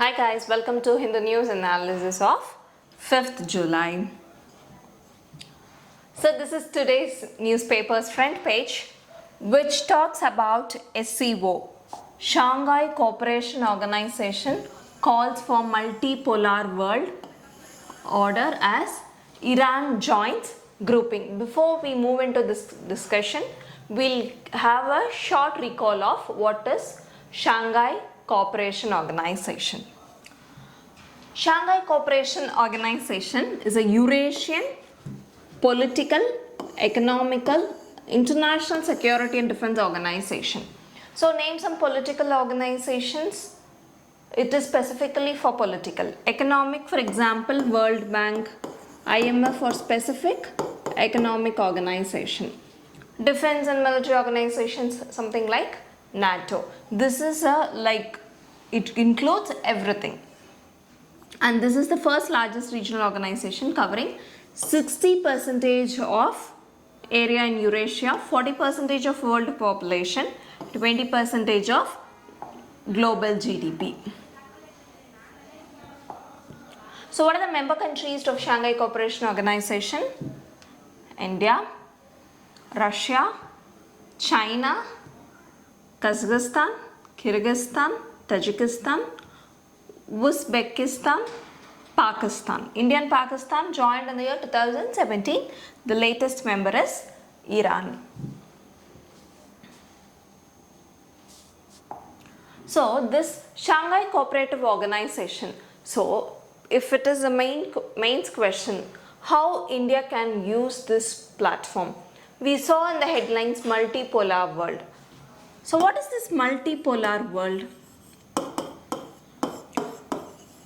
Hi guys, welcome to Hindu News analysis of 5th July. So this is today's newspaper's front page, which talks about SCO. Shanghai Cooperation Organization calls for multipolar world order as Iran joins grouping. Before we move into this discussion, we'll have a short recall of what is Shanghai Cooperation Organization. Shanghai Cooperation Organization is a Eurasian political, economical, international security and defense organization. So name some political organizations. It is specifically for political. Economic, for example, World Bank, IMF for specific economic organization. Defense and military organizations, something like NATO. This is it includes everything. And this is the first largest regional organization covering 60% of area in Eurasia, 40% of world population, 20% of global GDP. So what are the member countries of Shanghai Cooperation Organization? India, Russia, China, Kazakhstan, Kyrgyzstan, Tajikistan, Uzbekistan, Pakistan. India and Pakistan joined in the year 2017. The latest member is Iran. So this Shanghai Cooperative Organization. So if it is a main question, how India can use this platform? We saw in the headlines multipolar world. So what is this multipolar world?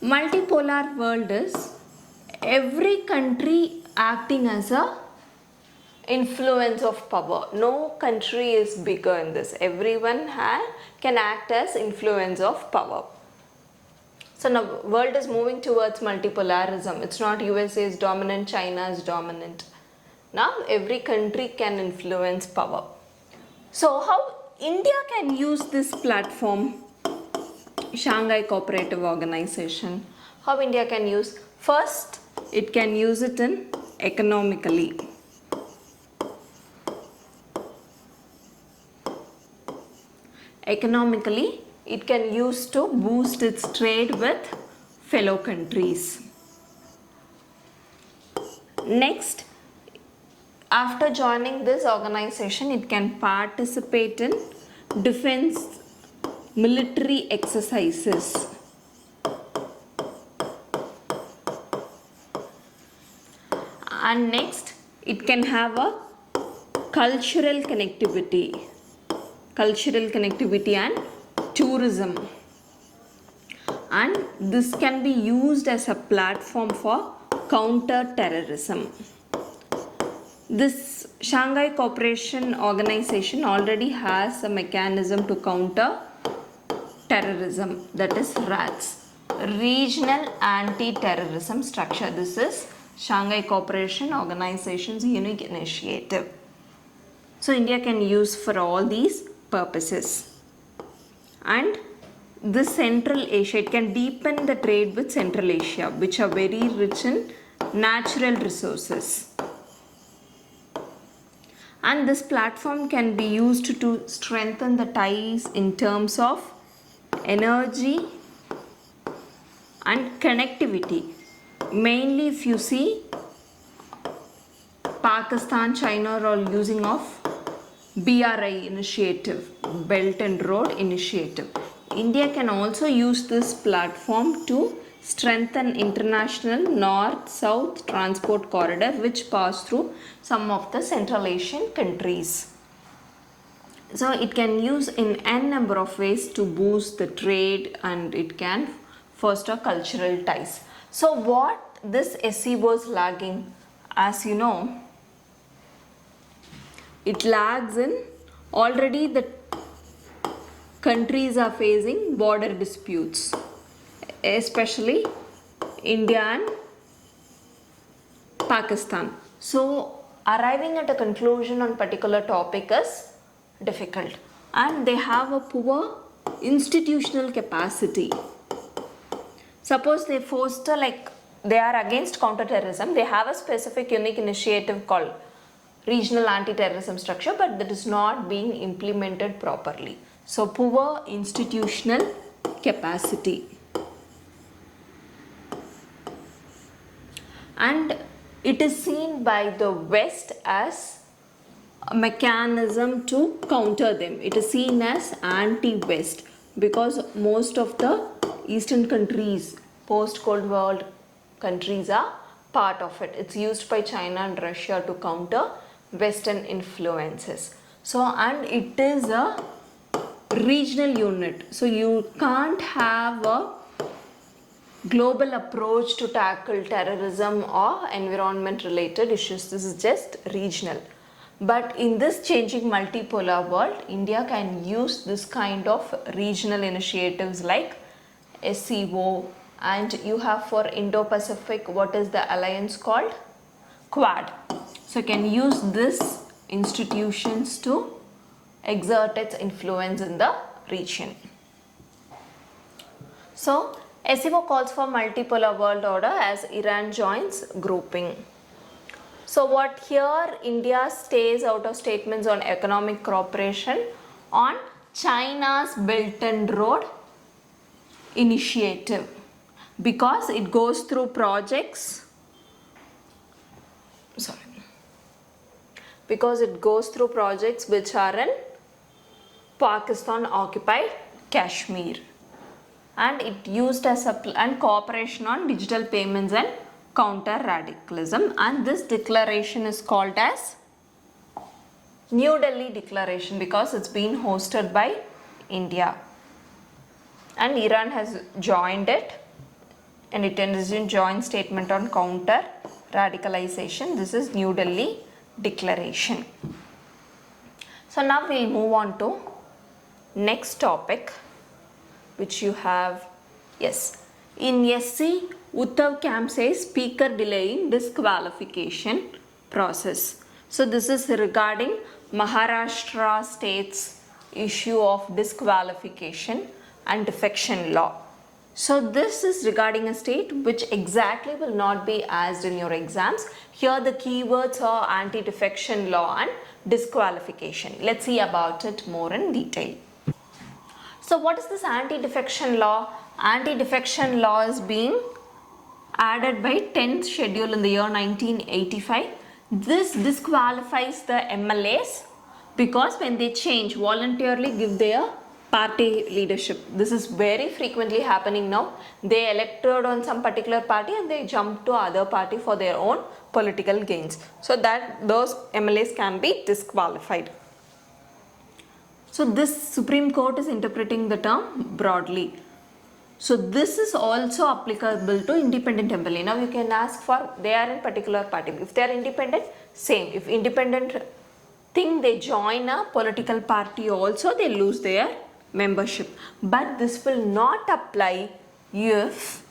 Multipolar world is every country acting as a influence of power. No country is bigger in this. Everyone can act as influence of power. So now world is moving towards multipolarism. It's not USA is dominant, China is dominant. Now every country can influence power. So how India can use this platform, Shanghai Cooperative Organization? How India can use? First, it can use it in economically. Economically, it can use to boost its trade with fellow countries. Next, after joining this organization, it can participate in defense military exercises. And next, it can have a cultural connectivity and tourism. And this can be used as a platform for counter-terrorism. This Shanghai Cooperation Organization already has a mechanism to counter terrorism, that is RATS, Regional Anti-Terrorism Structure. This is Shanghai Cooperation Organization's unique initiative. So India can use for all these purposes. And this Central Asia, it can deepen the trade with Central Asia, which are very rich in natural resources. And this platform can be used to strengthen the ties in terms of energy and connectivity. Mainly if you see, Pakistan, China are all using of BRI initiative, Belt and Road Initiative. India can also use this platform to strengthen international north-south transport corridor which pass through some of the Central Asian countries. So it can use in n number of ways to boost the trade, and it can foster cultural ties. So what this SCO is lagging, as you know, it lags in already the countries are facing border disputes, especially India and Pakistan. So arriving at a conclusion on particular topic is difficult, and they have a poor institutional capacity. Suppose they foster, like they are against counterterrorism, they have a specific unique initiative called regional anti-terrorism structure, but that is not being implemented properly. So poor institutional capacity. And it is seen by the West as a mechanism to counter them. It is seen as anti-West because most of the Eastern countries, post-Cold War countries, are part of it. It's used by China and Russia to counter Western influences. So, and it is a regional unit. So you can't have a global approach to tackle terrorism or environment related issues. This is just regional. But in this changing multipolar world, India can use this kind of regional initiatives like SCO, and you have for Indo-Pacific, what is the alliance called? Quad. So you can use this institutions to exert its influence in the region. So SCO calls for multipolar world order as Iran joins grouping. So what here, India stays out of statements on economic cooperation on China's Belt and Road Initiative because it goes through projects, which are in Pakistan occupied Kashmir, and it used as and cooperation on digital payments and counter radicalism, and this declaration is called as New Delhi Declaration because it's been hosted by India, and Iran has joined it, and it is in joint statement on counter radicalization. This is New Delhi Declaration. So now we'll move on to next topic, which you have, yes, in SC, Uddhav camp says speaker delaying disqualification process. So this is regarding Maharashtra state's issue of disqualification and defection law. So this is regarding a state which exactly will not be asked in your exams. Here the keywords are anti-defection law and disqualification. Let's see about it more in detail. So what is this anti-defection law? Anti-defection law is being added by 10th schedule in the year 1985. This disqualifies the MLAs because when they change, voluntarily give their party leadership. This is very frequently happening now. They elected on some particular party and they jump to other party for their own political gains. So that those MLAs can be disqualified. So this Supreme Court is interpreting the term broadly. So this is also applicable to independent MLA. Now you can ask for, they are in particular party. If they are independent, same. If independent think they join a political party also, they lose their membership. But this will not apply if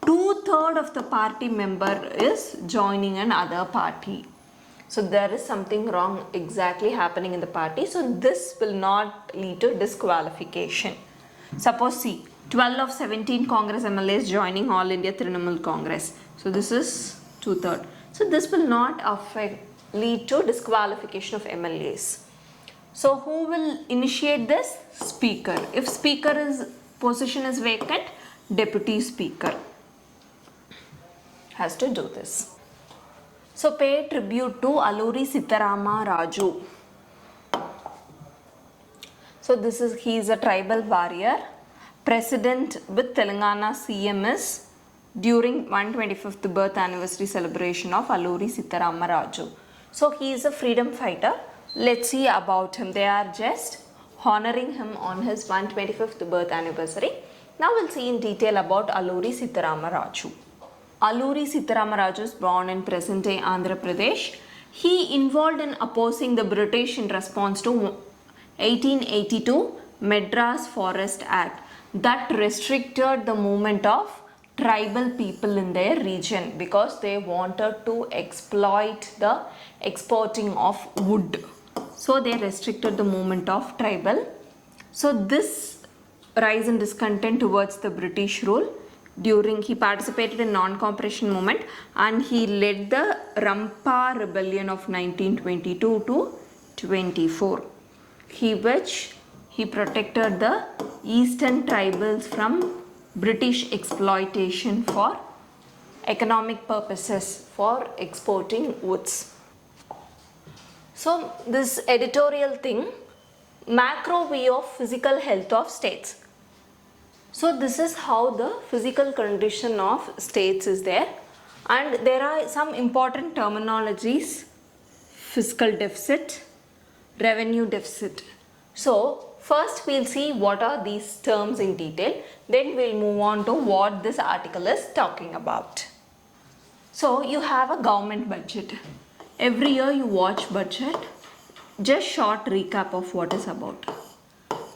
2/3 of the party member is joining another party. So there is something wrong exactly happening in the party. So this will not lead to disqualification. Suppose see, 12 of 17 Congress MLAs joining All India Trinamool Congress. So this is 2/3. So this will not lead to disqualification of MLAs. So who will initiate this? Speaker. If speaker position is vacant, deputy speaker has to do this. So pay tribute to Alluri Sittarama Raju. So he is a tribal warrior. President with Telangana CM is during 125th birth anniversary celebration of Alluri Sittarama Raju. So he is a freedom fighter. Let's see about him. They are just honoring him on his 125th birth anniversary. Now we'll see in detail about Alluri Sittarama Raju. Alluri Sittarama Raju is born in present-day Andhra Pradesh. He involved in opposing the British in response to 1882 Madras Forest Act that restricted the movement of tribal people in their region because they wanted to exploit the exporting of wood. So they restricted the movement of tribal. So this rise in discontent towards the British rule he participated in non-cooperation movement and he led the Rampa rebellion of 1922 to 24. He protected the eastern tribals from British exploitation for economic purposes for exporting woods. So this editorial thing, macro view of physical health of states. So this is how the physical condition of states is there, and there are some important terminologies: fiscal deficit, revenue deficit. So first we'll see what are these terms in detail, then we'll move on to what this article is talking about. So you have a government budget. Every year you watch budget. Just short recap of what is about.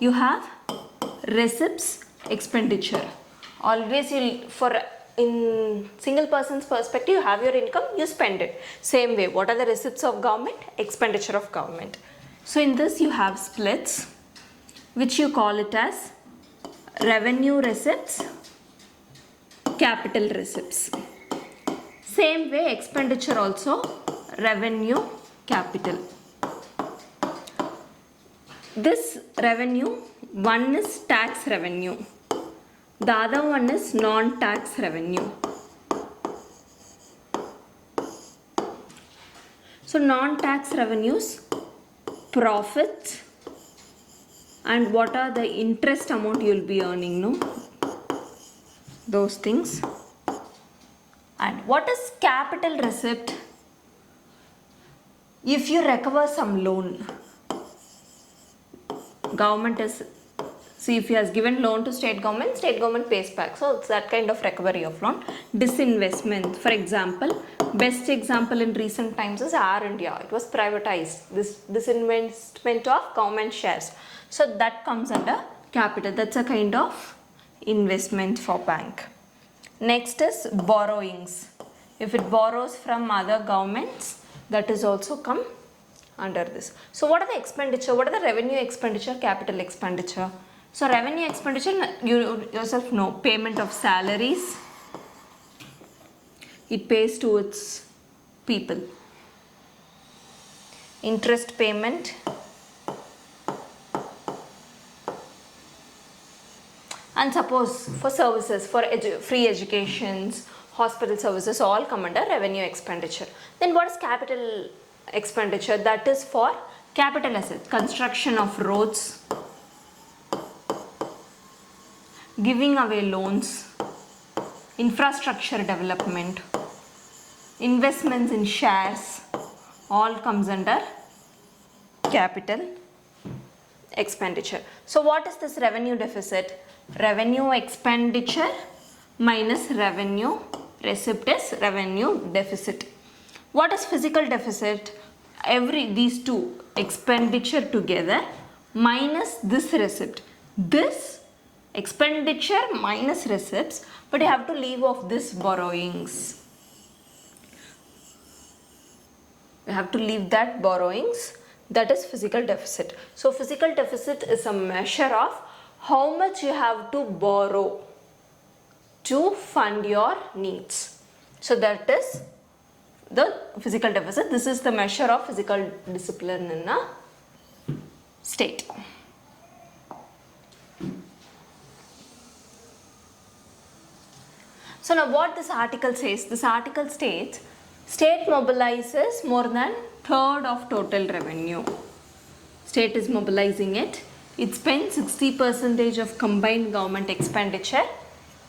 You have receipts, expenditure. Always in single person's perspective, you have your income, you spend it. Same way, what are the receipts of government? Expenditure of government. So in this you have splits, which you call it as revenue receipts, capital receipts. Same way expenditure also, revenue, capital. This revenue, one is tax revenue, the other one is non-tax revenue. So non-tax revenues, profits, and what are the interest amount you will be earning, no? Those things. And what is capital receipt? If you recover some loan, government is, see, if he has given loan to state government pays back. So it's that kind of recovery of loan. Disinvestment, for example, best example in recent times is Air India. It was privatized. This disinvestment of government shares. So that comes under capital. That's a kind of investment for bank. Next is borrowings. If it borrows from other governments, that is also come under this. So what are the expenditure? What are the revenue expenditure, capital expenditure? So revenue expenditure, you yourself know, payment of salaries. It pays to its people. Interest payment. And suppose for services, for free educations, hospital services, all come under revenue expenditure. Then what is capital expenditure? That is for capital assets, construction of roads, giving away loans, infrastructure development, investments in shares, all comes under capital expenditure. So what is this revenue deficit? Revenue expenditure minus revenue receipt is revenue deficit. What is physical deficit? These two, expenditure together minus this receipt. This expenditure minus receipts, but you have to leave off this borrowings. You have to leave that borrowings. That is physical deficit. So physical deficit is a measure of how much you have to borrow to fund your needs. So that is the physical deficit. This is the measure of physical discipline in a state. So now what this article says, this article states, state mobilizes more than third of total revenue. State is mobilizing it. It spends 60% of combined government expenditure,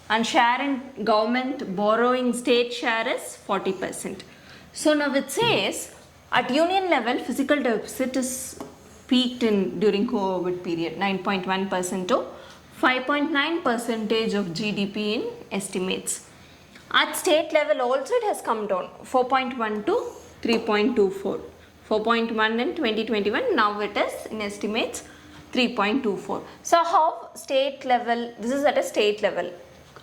and share in government borrowing state share is 40%. So now it says at union level physical deficit is peaked during COVID period, 9.1% to 5.9% of GDP in estimates. At state level also it has come down, 4.1 to 3.24. 4.1 in 2021, now it is in estimates 3.24. So how state level, this is at a state level,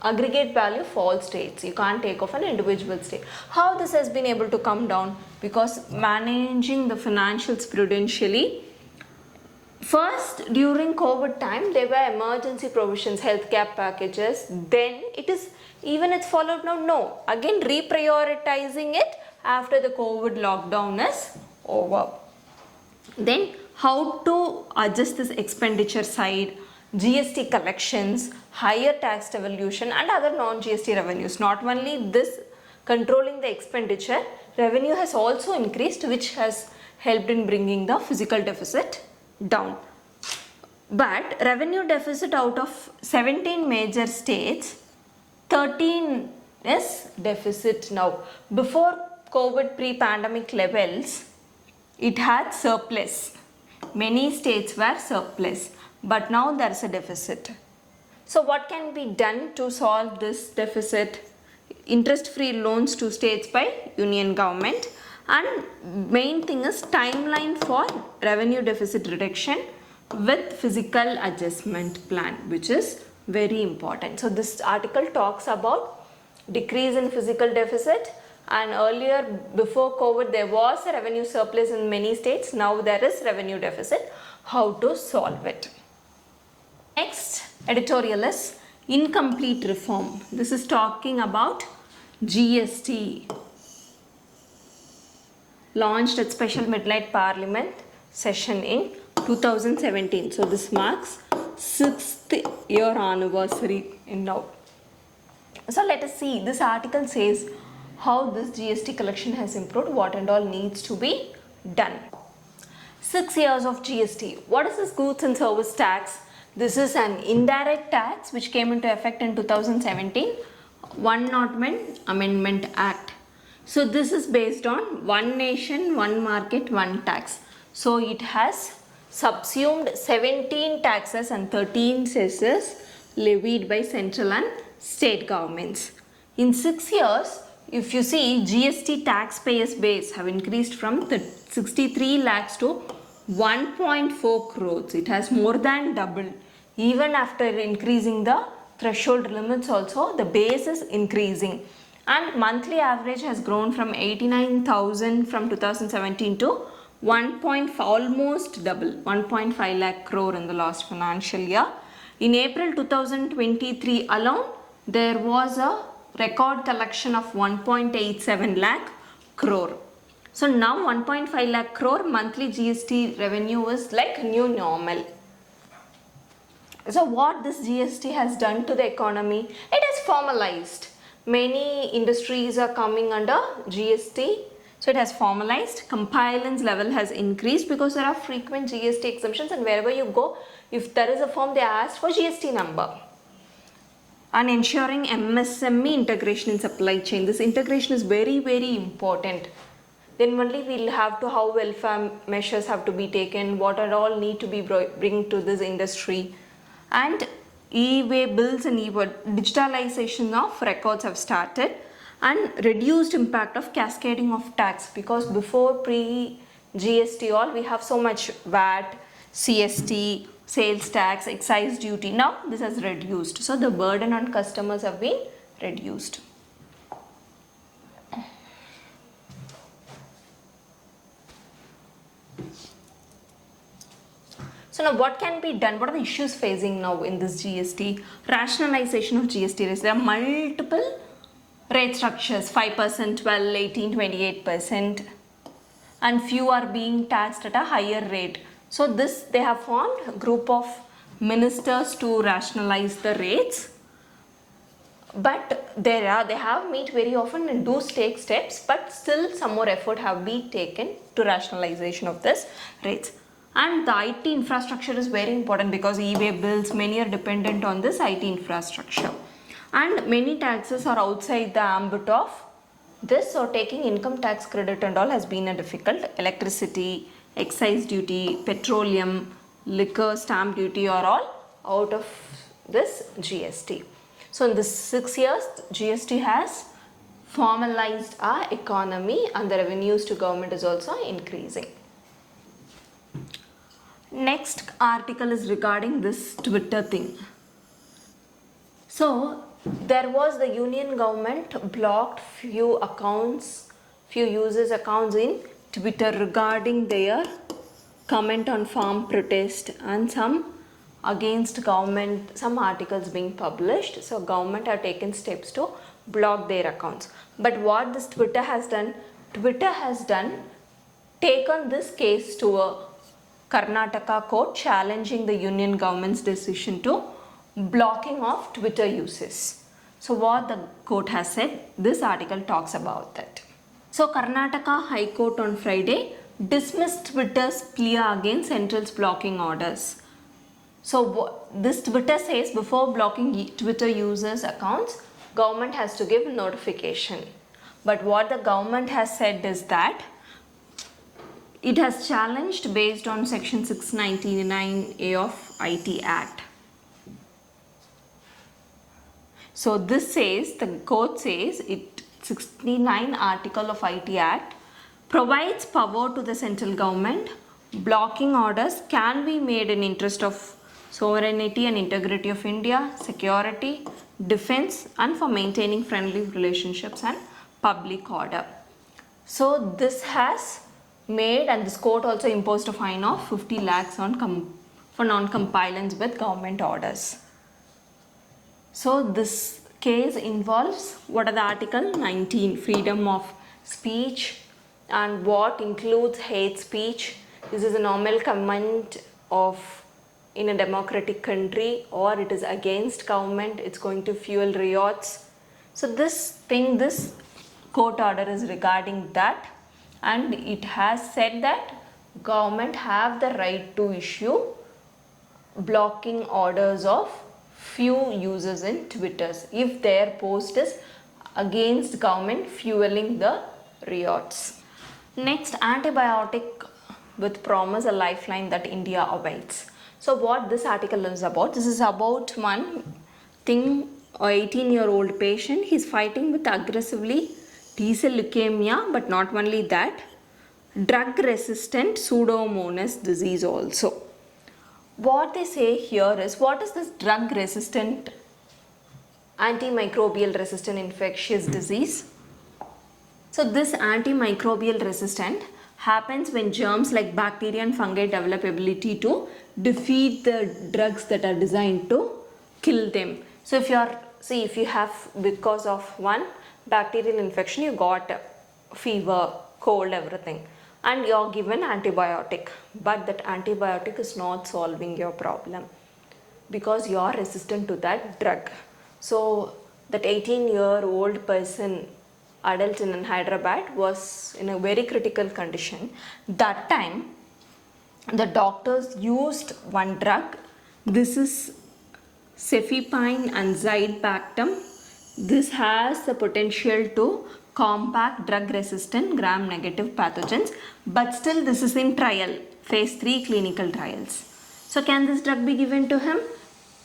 aggregate value for all states, you can't take off an individual state. How this has been able to come down? Because managing the financials prudentially, First, during COVID time, there were emergency provisions, healthcare packages. Then it's followed now. No, again reprioritizing it after the COVID lockdown is over. Then how to adjust this expenditure side, GST collections, higher tax devolution and other non-GST revenues. Not only this controlling the expenditure, revenue has also increased, which has helped in bringing the fiscal deficit down. But revenue deficit out of 17 major states, 13 is deficit now. Before COVID pre-pandemic levels, it had surplus. Many states were surplus, but now there is a deficit. So what can be done to solve this deficit? Interest-free loans to states by union government, and main thing is timeline for revenue deficit reduction with fiscal adjustment plan, which is very important. So this article talks about decrease in fiscal deficit, and earlier before COVID there was a revenue surplus in many states. Now there is revenue deficit. How to solve it? Next editorial is incomplete reform. This is talking about GST launched at special midnight parliament session in 2017. So this marks 6th year anniversary in now. So let us see, this article says how this GST collection has improved, what and all needs to be done. 6 years of GST. What is this goods and service tax? This is an indirect tax which came into effect in 2017, 101 Amendment Act. So this is based on one nation, one market, one tax. So it has subsumed 17 taxes and 13 cesses levied by central and state governments. In 6 years, if you see, GST taxpayers base have increased from 63 lakhs to 1.4 crores. It has more than doubled. Even after increasing the threshold limits also, the base is increasing. And monthly average has grown from 89,000 from 2017 to almost double, 1.5 lakh crore in the last financial year. In April 2023 alone, there was a record collection of 1.87 lakh crore. So now 1.5 lakh crore monthly GST revenue is like new normal. So what this GST has done to the economy? It has formalized. Many industries are coming under GST. So it has formalized. Compliance level has increased because there are frequent GST exemptions, and wherever you go, if there is a form, they ask for GST number. And ensuring MSME integration in supply chain. This integration is very, very important. Then only we'll have to how welfare measures have to be taken, what are all need to be bring to this industry. And e-way bills and digitalization of records have started, and reduced impact of cascading of tax, because before pre-GST all we have so much VAT, CST, sales tax, excise duty. Now this has reduced. So the burden on customers have been reduced. So now what can be done? What are the issues facing now in this GST? Rationalization of GST rates. There are multiple rate structures, 5%, 12, 18, 28%, and few are being taxed at a higher rate. So this, they have formed a group of ministers to rationalize the rates. But they have meet very often and do take steps, but still some more effort have been taken to rationalization of this rates. And the IT infrastructure is very important, because e-way bills, many are dependent on this IT infrastructure. And many taxes are outside the ambit of this, so taking income tax credit and all has been a difficult. Electricity, excise duty, petroleum, liquor, stamp duty are all out of this GST. So in this 6 years, GST has formalized our economy, and the revenues to government is also increasing. Next article is regarding this Twitter thing. So there was the union government blocked few accounts, few users accounts in Twitter regarding their comment on farm protest and some against government, some articles being published. So government have taken steps to block their accounts. But what this Twitter has done, taken this case to a Karnataka court challenging the union government's decision to blocking of Twitter uses. So what the court has said, this article talks about that. So Karnataka High Court on Friday dismissed Twitter's plea against Central's blocking orders. So this Twitter says before blocking Twitter users' accounts, government has to give notification. But what the government has said is that it has challenged based on section 699A of IT Act. So this says, the court says, 69 article of IT Act provides power to the central government. Blocking orders can be made in interest of sovereignty and integrity of India, security, defense, and for maintaining friendly relationships and public order. So this has made, and this court also imposed a fine of 50 lakhs for non-compliance with government orders. So this case involves, what are the article 19, freedom of speech, and what includes hate speech. This is a normal comment of in a democratic country, or it is against government, it's going to fuel riots. So this court order is regarding that, and it has said that government have the right to issue blocking orders of few users in Twitters if their post is against government fueling the riots. Next, antibiotic with promise, a lifeline that India awaits. So what this article is about, this is about one thing, a 18-year-old patient, he's fighting with aggressively T-cell leukemia, but not only that, drug resistant pseudomonas disease also. What they say here is, what is this drug resistant antimicrobial resistant infectious disease? So this antimicrobial resistant happens when germs like bacteria and fungi develop ability to defeat the drugs that are designed to kill them. So if you have, because of one bacterial infection, you got fever, cold, everything, and you're given antibiotic, but that antibiotic is not solving your problem because you're resistant to that drug. So that 18-year-old person, adult in Hyderabad, was in a very critical condition. That time the doctors used one drug. This is cefepime and zidbactam. This has the potential to combat drug-resistant gram-negative pathogens, but still this is in trial, phase 3 clinical trials. So can this drug be given to him?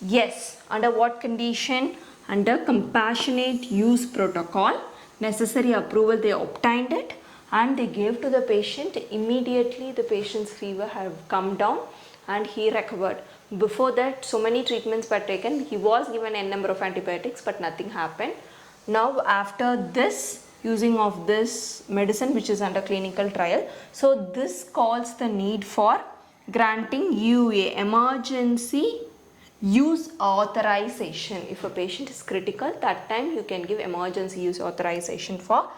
Yes. Under what condition? Under compassionate use protocol. Necessary approval, they obtained it and they gave to the patient. Immediately the patient's fever have come down and he recovered. Before that, so many treatments were taken. He was given a number of antibiotics, but nothing happened. Now after this, using of this medicine which is under clinical trial, so this calls the need for granting EUA, emergency use authorization. If a patient is critical, that time you can give emergency use authorization for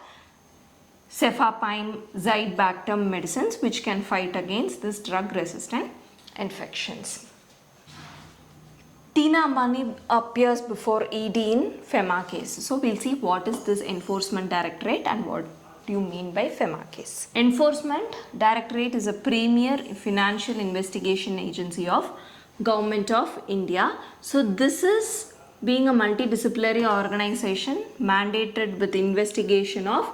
cefepime, zidbactam medicines which can fight against this drug resistant infections. Tina Ambani appears before ED in FEMA case. So we'll see what is this Enforcement Directorate and what do you mean by FEMA case. Enforcement Directorate is a premier financial investigation agency of Government of India. So this is being a multidisciplinary organization mandated with investigation of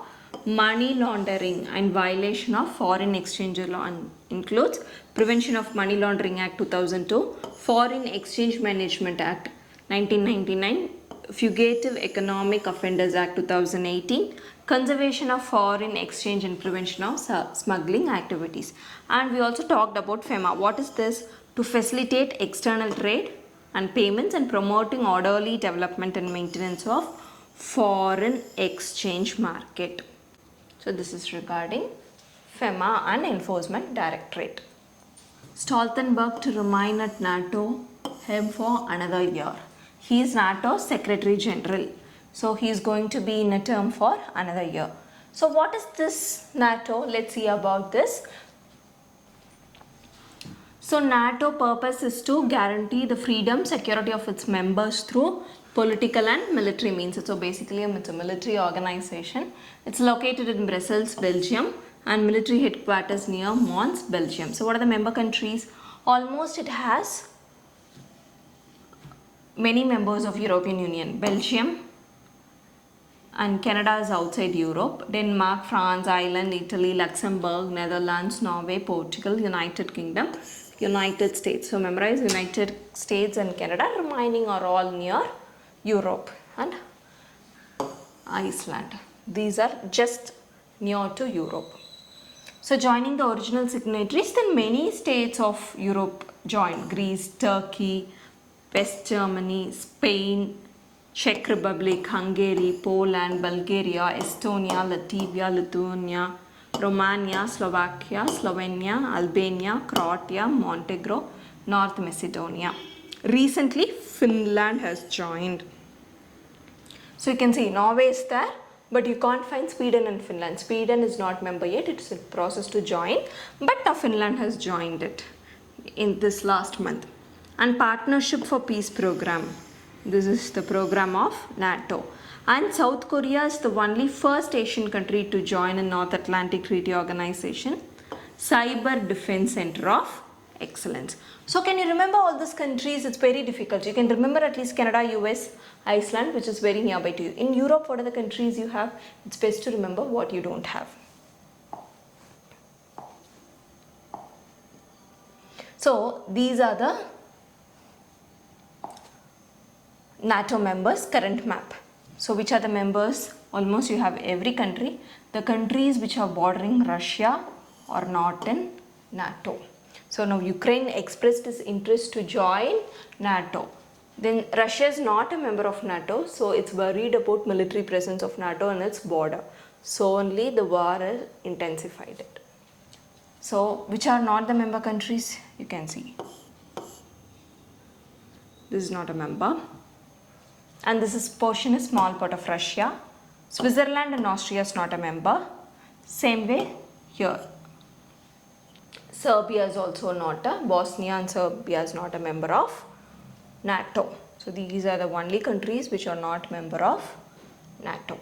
money laundering and violation of foreign exchange law, and includes Prevention of Money Laundering Act 2002, Foreign Exchange Management Act 1999, Fugitive Economic Offenders Act 2018, Conservation of Foreign Exchange and Prevention of Smuggling Activities. And we also talked about FEMA. What is this? To facilitate external trade and payments and promoting orderly development and maintenance of foreign exchange market. So this is regarding FEMA and Enforcement Directorate. Stoltenberg to remain at NATO him for another year. He is NATO's Secretary General. So he is going to be in a term for another year. So what is this NATO? Let's see about this. So NATO purpose is to guarantee the freedom, security of its members through political and military means. So basically it's a military organization. It's located in Brussels, Belgium, and military headquarters near Mons, Belgium. So what are the member countries? Almost it has many members of European Union. Belgium and Canada is outside Europe. Denmark, France, Ireland, Italy, Luxembourg, Netherlands, Norway, Portugal, United Kingdom, United States. So memorize United States and Canada. Remaining are all near Europe and Iceland. These are just near to Europe. So joining the original signatories, then many states of Europe joined. Greece, Turkey, West Germany, Spain, Czech Republic, Hungary, Poland, Bulgaria, Estonia, Latvia, Lithuania, Romania, Slovakia, Slovenia, Albania, Croatia, Montenegro, North Macedonia. Recently, Finland has joined. So you can see Norway is there, but you can't find Sweden and Finland. Sweden is not member yet, it's in process to join, but now Finland has joined it in this last month. And Partnership for Peace program. This is the program of NATO. And South Korea is the only first Asian country to join a North Atlantic Treaty Organization, Cyber Defense Center of Excellence. So can you remember all these countries? It's very difficult. You can remember at least Canada, US, Iceland, which is very nearby to you. In Europe, what are the countries you have? It's best to remember what you don't have. So these are the NATO members, current map. So which are the members? Almost you have every country. The countries which are bordering Russia are not in NATO. So now Ukraine expressed its interest to join NATO. Then Russia is not a member of NATO, so it's worried about military presence of NATO on its border. So only the war has intensified it. So which are not the member countries? You can see. This is not a member. And this is portion is small part of Russia. Switzerland and Austria is not a member. Same way here. Serbia is also not a, Bosnia and Serbia is not a member of NATO. So these are the only countries which are not member of NATO.